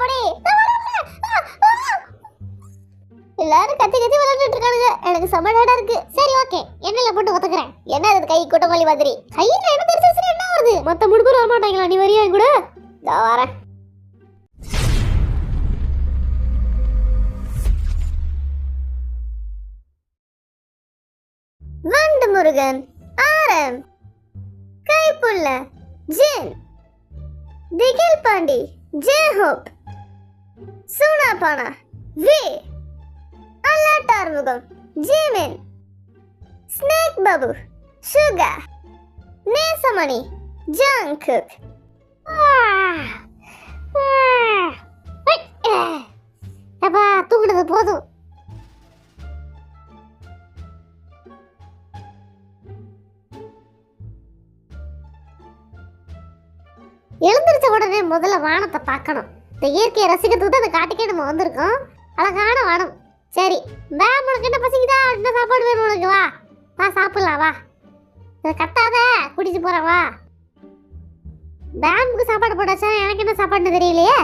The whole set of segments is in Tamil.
படி. எல்லாரும் கத்தி கத்தி விளையாண்டுட்டு இருக்கானுங்க. எனக்கு சமடா இருக்கு. சரி ஓகே, எண்ணெயில போட்டு ஒத்துக்கிறேன். என்ன அது கை குட்டமல்லி மாதிரி? கையில என்ன தெரிஞ்சு என்ன வருது? மத்த மூணு பேர் வர மாட்டாங்களா? நீ வரியா கூட? இதோ வரேன். வண்டு முருகன், ஆரம், கைப்புள்ள, ஜென், திகில் பாண்டி, ஜெயஹோப், சூனாபானா, வே, அல்லாட்டார்முகம், Jimin, snake Babu, Suga, Nesamani, Jungkook. அப்பா தூங்குனது போதும். எழுந்திருச்ச உடனே முதல்ல வானத்தை பார்க்கணும். இந்த இயற்கையை ரசிக்கிறதுக்கு தான் அந்த காட்டுக்கே நம்ம வந்திருக்கோம். அழகான வானம். சரி மேம், உனக்கு என்ன பசிக்குதா? என்ன சாப்பாடு வேணும் உனக்கு? வா வா சாப்பிடலாம், வா. இதை கத்தாத, குடிச்சு போறேன், வா. மேமுக்கு சாப்பாடு போட்டாச்சா? எனக்கு என்ன சாப்பாடுன்னு தெரியலையே.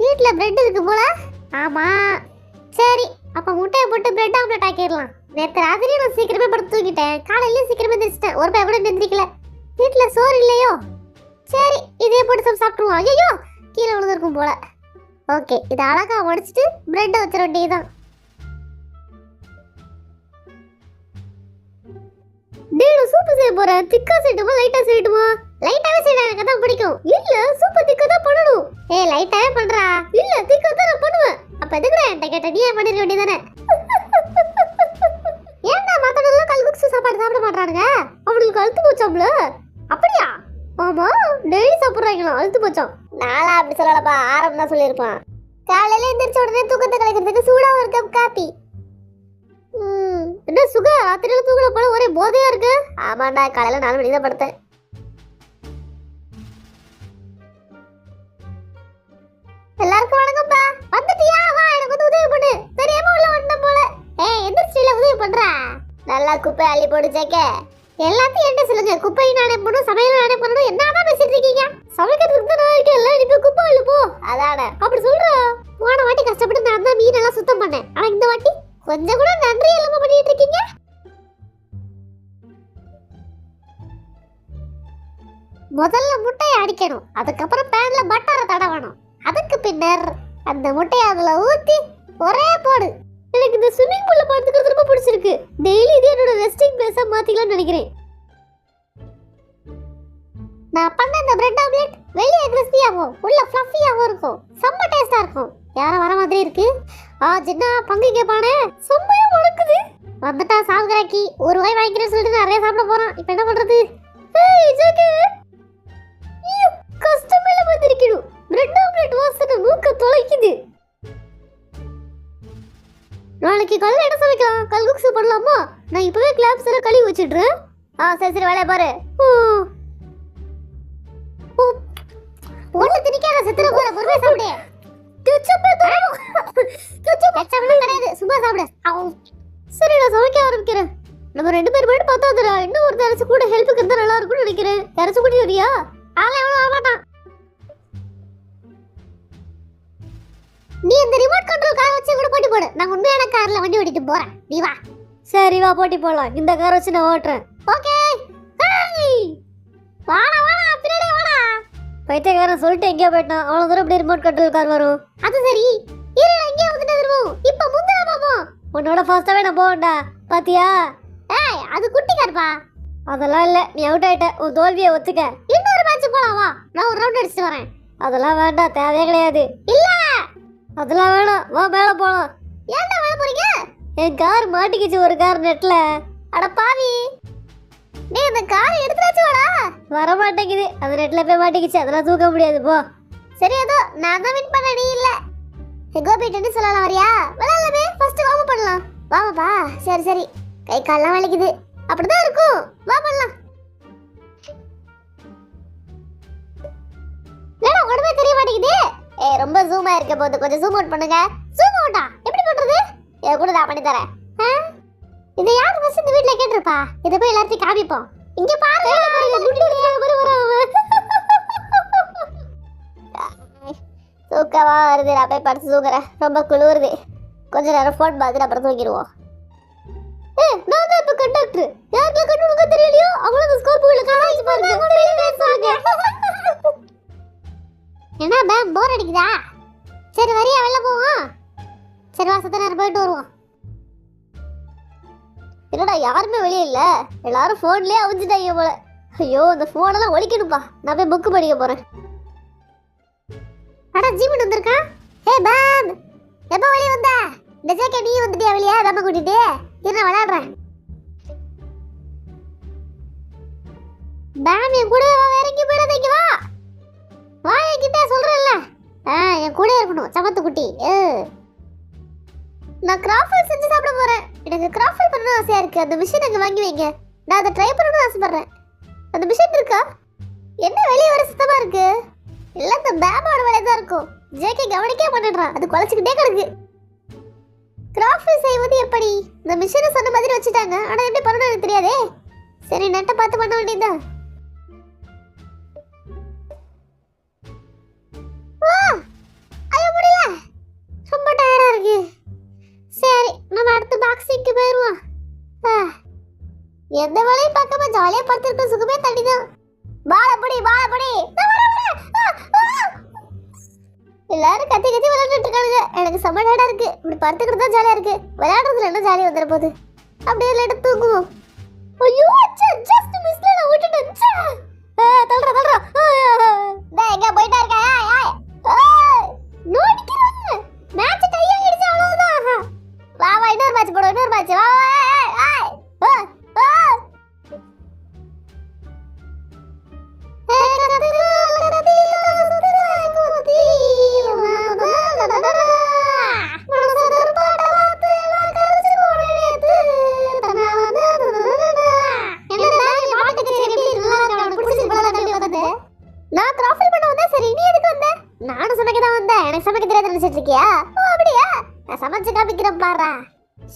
வீட்டில் பிரெட் இருக்கு போல. ஆமா, சரி அப்போ முட்டையை போட்டு பிரெட் ஆம்லெட் ஆக்கிடலாம். நேற்று ராத்திரி நான் சீக்கிரமே படுத்து தூங்கிட்டேன். காலையிலேயே சீக்கிரமே தெரிச்சிட்டேன். ஒரு பையன் கூட நிந்திக்கல. வீட்டில் சோறு இல்லையோ? சரி இதே போட்டு சாப்பிட்டுருவோம். ஐயோ கீழே விழுந்திருக்கும் போல. ஓகே, இதை அழகா உடைச்சிட்டு பிரெட்டை வச்சிட வேண்டியதுதான். சூப்பு செய்ய போறேன். திக்கா செய்யட்டுமா லைட்டா செய்யட்டுமா? லைட்டாவே செய்யணும், எனக்கு அதான் பிடிக்கும். இல்ல சூப்பர் திக்கா தான் பண்ணணும். லைட்டாவே பண்றா. இல்ல திக்கா தான் நான் பண்ணுவேன். அப்ப எதுக்குடா என்கிட்ட கேட்ட? நீயே பண்ணிட வேண்டியதானே? ஏன்டா மத்தவங்க கல்குக்ஸ் சாப்பாடு சாப்பிட மாட்டானுங்க? அவங்களுக்கு அழுத்து போச்சாம்ல? அப்படியா? ஆமா, டெய்லி சாப்பிடுறாங்களா? அழுத்து போச்சோம். நாளா அப்படி சொல்லலப்பா, ஆரம் தான் சொல்லியிருப்பான். காலையில எந்திரிச்ச உடனே தூக்கத்தை கலைக்கிறதுக்கு சூடா ஒரு கப் காப்பி. என்ன சுகா, ராத்திரியில தூங்கல போல ஒரே போதையா இருக்கு? ஆமாண்டா, காலையில 4 மணிக்கு தான் படுத்தேன். எல்லாருக்கும் வணக்கம்ப்பா. வந்துட்டியா? வா, எனக்கு வந்து உதவி பண்ணு. தெரியாம உள்ள வந்தேன் போல. எந்திரிச்சில உதவி பண்றா. நல்லா குப்பை அள்ளி போடு சேக்க. எல்லாத்தையும் என்ன சொல்லுங்க? குப்பையும் நானே போடணும், சமையலும் நானே பண்ணணும். என்னதான் பேசிட்டு இருக்கீங்க? சமைக்கிறதுக்கு தான் நான் இருக்கேன். எல்லாம் நீ குப்பை அள்ளி போ. அதானே அப்படி சொல்ற? போன வாட்டி கஷ்டப்பட்டு நான் தான் மீனெல்லாம் சுத்தம் பண்ணேன். ஆனா இந்த வாட்டி கொஞ்சம் கூட நன்றி இல்லாம பண்ணிட்டு இருக்கீங்க. முதல்ல முட்டையை அடிக்கணும். அதுக்கப்புறம் பேன்ல பட்டரை தடவணும். அதுக்கு பின்னர் அந்த முட்டையை அதுல ஊத்தி ஒரே போடு. எனக்கு இந்த ஸ்விமிங் பூல்ல பார்த்துக்கிறது ரொம்ப பிடிச்சிருக்கு. டெய்லி இது என்னோட ரெஸ்டிங் பிளேஸா மாத்திக்கலாம்னு நினைக்கிறேன். நான் பண்ண இந்த பிரெட் ஆம்லெட் வெளியே கிறிஸ்பியாவும் உள்ள ஃப்ளஃபியாவும் இருக்கும். செம்ம டேஸ்டா இருக்கும். யாரும் வர மாதிரி இருக்கு. ஜின்னா பங்கு கேட்பானே, செம்மையா முழுக்குது. வந்துட்டா சாவுகிறாக்கி. ஒரு வாய் வாங்கிக்கிறேன்னு சொல்லிட்டு நிறைய சாப்பிட போறான். இப்போ என்ன பண்றது? கஷ்டமேல வந்திருக்கணும். பிரெட் ஆம்லெட் வாசனை மூக்க தொலைக்குது. நாளைக்கு காலையில என்ன சமைக்கலாம்? கல்குக்ஸ் பண்ணலாமா? நான் இப்பவே கிளாப்ஸ் எல்லாம் கழுவி வச்சிடுறேன். சரி சரி, வேலையை பாரு. ஒண்ணு திணிக்காத, செத்துற போற. பொறுமையா சாப்பிடு. கிடையாது, சும்மா சாப்பிடு. சரி நான் சமைக்க ஆரம்பிக்கிறேன். நம்ம 2 பேர் மட்டும் பார்த்தாதுடா. இன்னும் ஒரு தரச்சு கூட ஹெல்ப்புக்கு இருந்தா நல்லா இருக்கும்னு நினைக்கிறேன். தரச்சு கூட்டி வரியா? ஆளே எவ்வளவு ஆமாட்டான். நீ இந்த ரிமோட் கண்ட்ரோல் கார் வச்சு கூட போட்டி போடு. நான் உண்மையான கார்ல வண்டி ஓட்டிட்டு போறேன். நீ வா. சரி வா, போட்டி போடலாம். இந்த கார் வச்சு நான் ஓட்டுறேன். ஓகே. வாடா வாடா, பின்னாடி வாடா. பைத்தியக்காரன் சொல்லிட்டு எங்கேயோ போயிட்டான். அவ்வளவு தூரம் அப்படியே ரிமோட் கண்ட்ரோல் கார் வரும். அது சரி, இருடா, எங்கேயோ வந்துட்டு வருவோம். இப்போ முந்திர பாப்போம். உன்னோட ஃபாஸ்டாவே நான் போவேன்டா. பாத்தியா? அது குட்டி கார்ப்பா. அதெல்லாம் இல்ல, நீ அவுட் ஆயிட்ட. உன் தோல்வியை ஒத்துக்க. இன்னொரு மேட்ச் போலாம், வா. நான் ஒரு ரவுண்ட் அடிச்சுட்டு வரேன். அதெல்லாம் வேண்டாம், தேவையே கிடையாது. இல்ல அதெல்லாம் வேணாம், வா மேல போலாம். ஏன்டா மேல போறீங்க? என் கார் மாட்டிக்கிச்சு ஒரு கார் நெட்ல. அட பாவி, நீ அந்த கார் எடுத்துச்சு வாடா. வர மாட்டேங்குது, அது நெட்ல போய் மாட்டிக்கிச்சு. அதெல்லாம் தூக்க முடியாது, போ. சரி ஏதோ நான் தான் வின் பண்ண, நீ இல்ல. கோபி டென்னிஸ் விளையாட வரியா? விளையாடலாமே, ஃபர்ஸ்ட் வார்ம் பண்ணலாம். வாமாப்பா. சரி சரி, கை கால்லாம் வலிக்குது. அப்படிதான் இருக்கும், வா பண்ணலாம். என்னடா உடம்பே தெரிய மாட்டேங்குது? ரொம்ப ஜூமா இருக்க போது கொஞ்சம் ஜூம் அவுட் பண்ணுங்க. ஜூம் அவுட்டா எப்படி பண்றது? கூட நான் பண்ணி தரேன். இதை யார் ஃபர்ஸ்ட் இந்த வீட்ல கேட்டிருப்பா? இதை போய் எல்லாத்தையும் காமிப்போம். இங்க பாருங்க, குண்டு வராம தூக்கமா வருது, நான் போய் படுத்து தூங்குறேன். ரொம்ப குளிருது. கொஞ்ச நேரம் ஃபோன் பார்த்துட்டு அப்புறம் தூங்கிடுவோம். நான் தான் இப்ப கண்டக்டர். யாருக்கு கண்டுக்க தெரியலையோ அவங்கள ஸ்கோர்பியோல காணாச்சு பாருங்க. என்ன மேம் போர் அடிக்குதா? சரி வரியா வெளில போவோம். சரி வா சத்த நேரம் போயிட்டு வருவோம். என்னடா யாருமே வெளியே இல்ல, எல்லாரும் போன்லயே அவிஞ்சிட்டாங்க போல. ஐயோ இந்த போனெல்லாம் ஒழிக்கணும்பா. நான் போய் புக் படிக்க போறேன். அட ஜீவன் வந்திருக்கான். ஹே மேம் எப்ப வெளியே வந்த? இந்த ஜேக்கே நீ வந்துட்டியா வெளியே? மேம் கூட்டிட்டு நான் விளையாடுறேன். மேம் என் கூட வேற எங்கேயும் போயிடாதீங்க. வா வா என்கிட்ட சொல்றேன்ல. என் கூட இருக்கணும் சமத்து குட்டி. நான் கிராஃப்ட் செஞ்சு சாப்பிட போறேன். எனக்கு கிராஃப்ட் பண்ணணும் ஆசையா இருக்கு. அந்த மிஷின் அங்க வாங்கி வைங்க. நான் அதை ட்ரை பண்ணணும்னு ஆசைப்படுறேன். அந்த மிஷின் இருக்கா? என்ன வெளியே வர சுத்தமா இருக்கு. எல்லாம் இந்த பேபோட வேலையா தான் இருக்கும். ஜேகே கவனிக்கவே மாட்டேன்றான். அது குலைச்சிக்கிட்டே கிடக்கு. கிராஃப்ட் செய்வது எப்படி? இந்த மிஷினை சொன்ன மாதிரி வச்சுட்டாங்க. ஆனா எப்படி பண்ணணும் எனக்கு தெரியாதே. சரி நெட்டை பார்த்து பண்ண வேண்டியதுதான். ரொம்ப டயர்டா இருக்கு. சரி நம்ம அடுத்த பாக்ஸிங்க்கு போயிருவோம். எந்த வேலையும் பார்க்காம ஜாலியா படுத்துருக்க சுகமே தனிதான். பாலபடி எல்லாரும் கத்தி கத்தி விளையாண்டுட்டு இருக்கானுங்க. எனக்கு செம்ம டயர்டா இருக்கு. இப்படி படுத்துக்கிட்டு தான் ஜாலியா இருக்கு. விளையாடுறதுல என்ன ஜாலியா வந்துட போகுது. அப்படியே லேட்டா தூங்குவோம். ஐயோ ஜஸ்ட் மிஸ்ல நான் விட்டுட்டேன். தள்ளுறா டேய் எங்க போயிட்டா இருக்க? நோடிக்கிறாங்க. மேட்ச் டை ஆயிடுச்சு அவ்வளவுதான். வா இன்னொரு மேட்ச் போடு. இன்னொரு மேட்ச் வா. நான் கிராஃப்ட் பண்ண வந்தா. சரி நீ எதுக்கு வந்த? நானும் சமைக்க தான் வந்தேன். எனக்கு சமைக்க தெரியாது நினைச்சிட்டு இருக்கியா? அப்படியா? நான் சமைச்சு காமிக்கிறேன் பாரு.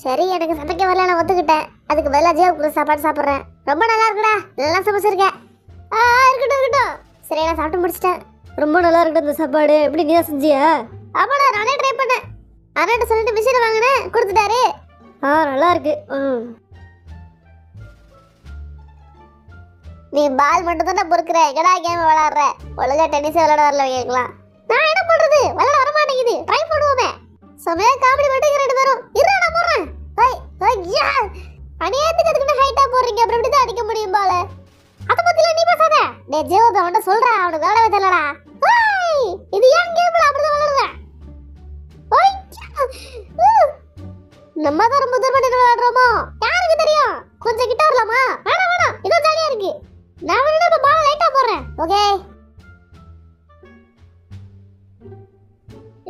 சரி எனக்கு சமைக்க வரல, நான் ஒத்துக்கிட்டேன். அதுக்கு பதிலா ஜீவா சாப்பாடு சாப்பிட்றேன். ரொம்ப நல்லா இருக்குடா. நல்லா சமைச்சிருக்கேன். இருக்கட்டும். சரி நான் சாப்பிட்டு முடிச்சிட்டேன். ரொம்ப நல்லா இருக்கட்டும் இந்த சாப்பாடு. எப்படி நீ தான் செஞ்சியா? ஆமாடா நானே ட்ரை பண்ணேன். அண்ணாட்ட சொல்லிட்டு மிஷினை வாங்கினேன், கொடுத்துட்டாரு. நல்லா இருக்கு. நீ பால் மட்டும் தான் பொறுக்கிற. எங்கடா கேம் விளையாடுற? ஒழுங்கா டென்னிஸ் விளையாட வரல வைக்கலாம். நான் என்ன பண்றது? விளையாட வர மாட்டேங்குது. ட்ரை பண்ணுவோமே. சமய காமெடி மட்டும் ரெண்டு பேரும். இருடா நான் போறேன். அநியாயத்துக்கு அதுக்கு ஹைட்டா போறீங்க. அப்புறம் எப்படி தான் அடிக்க முடியும் பால? அத பத்தில நீ பேசாத. டேய் ஜீவா அவன்ட சொல்றா. அவனுக்கு வேலை தெரியலடா. இது ஏன் கேம்ல அப்படிதான் விளையாடுற? நம்ம தான் ரொம்ப தூரம் பண்ணி விளையாடுறோமோ? யாருக்கு தெரியும்? கொஞ்சம் கிட்ட வரலாமா? வேணாம் இதோ ஜாலியா இருக்கு. நான் வேணா இப்ப பால் லைட்டா போறேன். ஓகே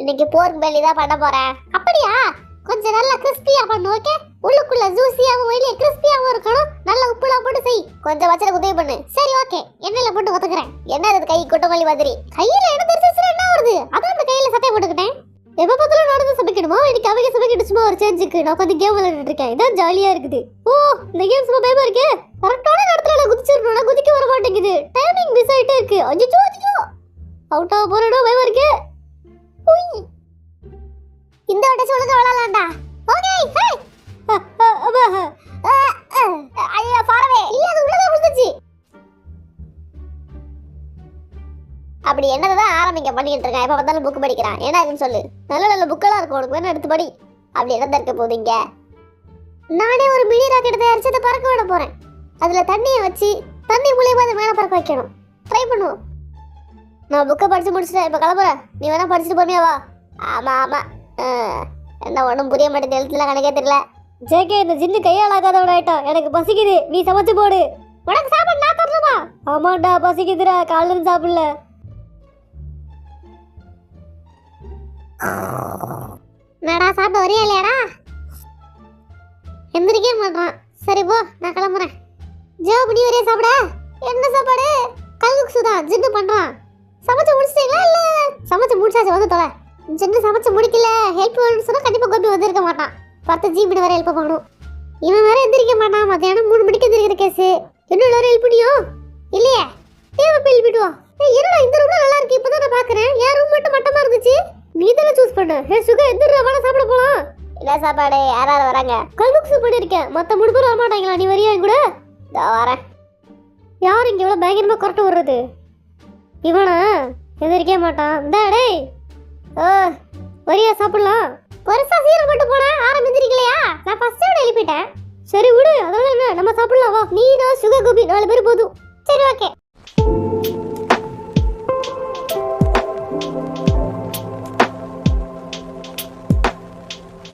இன்னைக்கு போர்க் பெல்லி தான் பண்ண போறேன். அப்படியா? கொஞ்சம் நல்லா கிறிஸ்பியா பண்ணு. ஓகே உள்ளுக்குள்ள ஜூசியாவும் வெளிய கிறிஸ்பியாவும் இருக்கணும். நல்லா உப்புலாம் போட்டு செய். கொஞ்சம் வச்சத உதவி பண்ணு. சரி ஓகே எண்ணெயில போட்டு ஒதுக்குறேன். என்ன அது கை கொட்டமல்லி மாதிரி? கையில என்ன தெரிஞ்சிச்சுனா என்ன வருது? அதான் அந்த கையில சட்டை போட்டுக்கிட்டேன். எப்ப பார்த்தாலும் நடந்து சமைக்கணுமா? இன்னைக்கு அவங்க சமைக்கிட்டு சும்மா ஒரு சேஞ்சுக்கு நான் உட்காந்து கேம் விளையாடிட்டு இருக்கேன். இதான் ஜாலியா இருக்குது. இந்த கேம் சும்மா பயமா இருக்கு. கரெக்டான நேரத்துல நான் குதிச்சிடணும். குதிக்க வர மாட்டேங்குது. டைமிங் மிஸ் ஆயிட்டே இருக்கு. அஞ்சோ அவுட் ஆக போறேனோ பயமா இருக்கு. இந்த வட்ட சொல்லுங்க விளையாடலாம்டா. ஓகே ஹே ஐயா ஃபாரவே இல்ல அது உள்ளதா விழுந்துச்சு. அப்படி என்னதான் ஆரம்பிக்க பண்ணிட்டு இருக்கேன். எப்ப பார்த்தாலும் புக் படிக்கிறான். என்ன ஆகுன்னு சொல்லு. நல்ல நல்ல புக்கெல்லாம் இருக்கும். உனக்கு வேணா எடுத்து படி. அப்படி என்ன இருக்க போகுதுங்க. நானே ஒரு மினி ராக்கெட் தயாரிச்சு அதை பறக்க விட போறேன். அதுல தண்ணியை வச்சு தண்ணி மூலியமா அதை மேலே பறக்க வைக்கணும். ட்ரை பண்ணுவோம். நான் புக்கை படிச்சு முடிச்சிட்டேன். இப்ப கிளம்புறேன். நீ வேணா படிச்சுட்டு போறியா? வா. ஆமா என்ன ஒன்றும் புரிய மாட்டேங்குது. எழுத்துல கணக்கே தெரியல. ஜேகே இந்த ஜின்னு கையாளாகாதவன் ஆயிட்டான். எனக்கு பசிக்குது. நீ சமைச்சு போடு. உனக்கு சாப்பாடு நான் தரணுமா? ஆமாண்டா பசிக்குதுடா. காலையில சாப்பிடல. நடா சாப்பிட வரியா இல்லையாடா? எந்திரிக்கே மாட்டான். சரி போ நான் கிளம்புறேன். ஜோபு நீ வரையா சாப்பிட? என்ன சாப்பாடு? கல்குக்ஸு தான். ஜின்னு பண்றான். சமைச்சு முடிச்சிட்டீங்களா? இல்ல சமைச்சு முடிச்சாச்சு. வந்து தொலை. ஜின்னு சமைச்சு முடிக்கல. ஹெல்ப் வேணும்னு சொன்னா கண்டிப்பா கோபி வந்திருக்க மாட்டான். 10 GB வரை ஹெல்ப் பண்ணணும். இவன் வேற எந்திரிக்க மாட்டான். மத்தியானம் 3 மணிக்கு எந்திரிக்கிற கேஸ். இன்னும் எல்லாரும் ஹெல்ப் பண்ணியோ இல்லையே? தேவை எழுப்பிடுவோம். என்னடா இந்த ரூம் நல்லா இருக்கு இப்பதான் நான் பாக்குறேன். என் ரூம் மட்டும் மட்டமா இருந்துச்சு. நீ தானே சூஸ் பண்ண. ஹே சுகா எந்திரா வாடா சாப்பிட போலாம். என்ன சாப்பாடு? யாராவது வராங்க? கல்புக் சூப் பண்ணிருக்கேன். மத்த மூணு பேர் வர மாட்டாங்களா? நீ வரியா என் கூட? இதோ வரேன். யார் இங்க இவ்வளவு பயங்கரமா கொரட்டை விடுறது? இவனா எதிர்க்கே மாட்டான். இந்த டேய் வரியா சாப்பிடலாம். பெருசா சீரம் மட்டும் போனா ஆரம்பிச்சிருக்கலையா? நான் ஃபர்ஸ்ட் விட எழுப்பிட்டேன். சரி விடு, அதெல்லாம் என்ன, நம்ம சாப்பிடலாம் வா. நீ நான் சுகா கோபி 4 பேர் போதும். சரி ஓகே.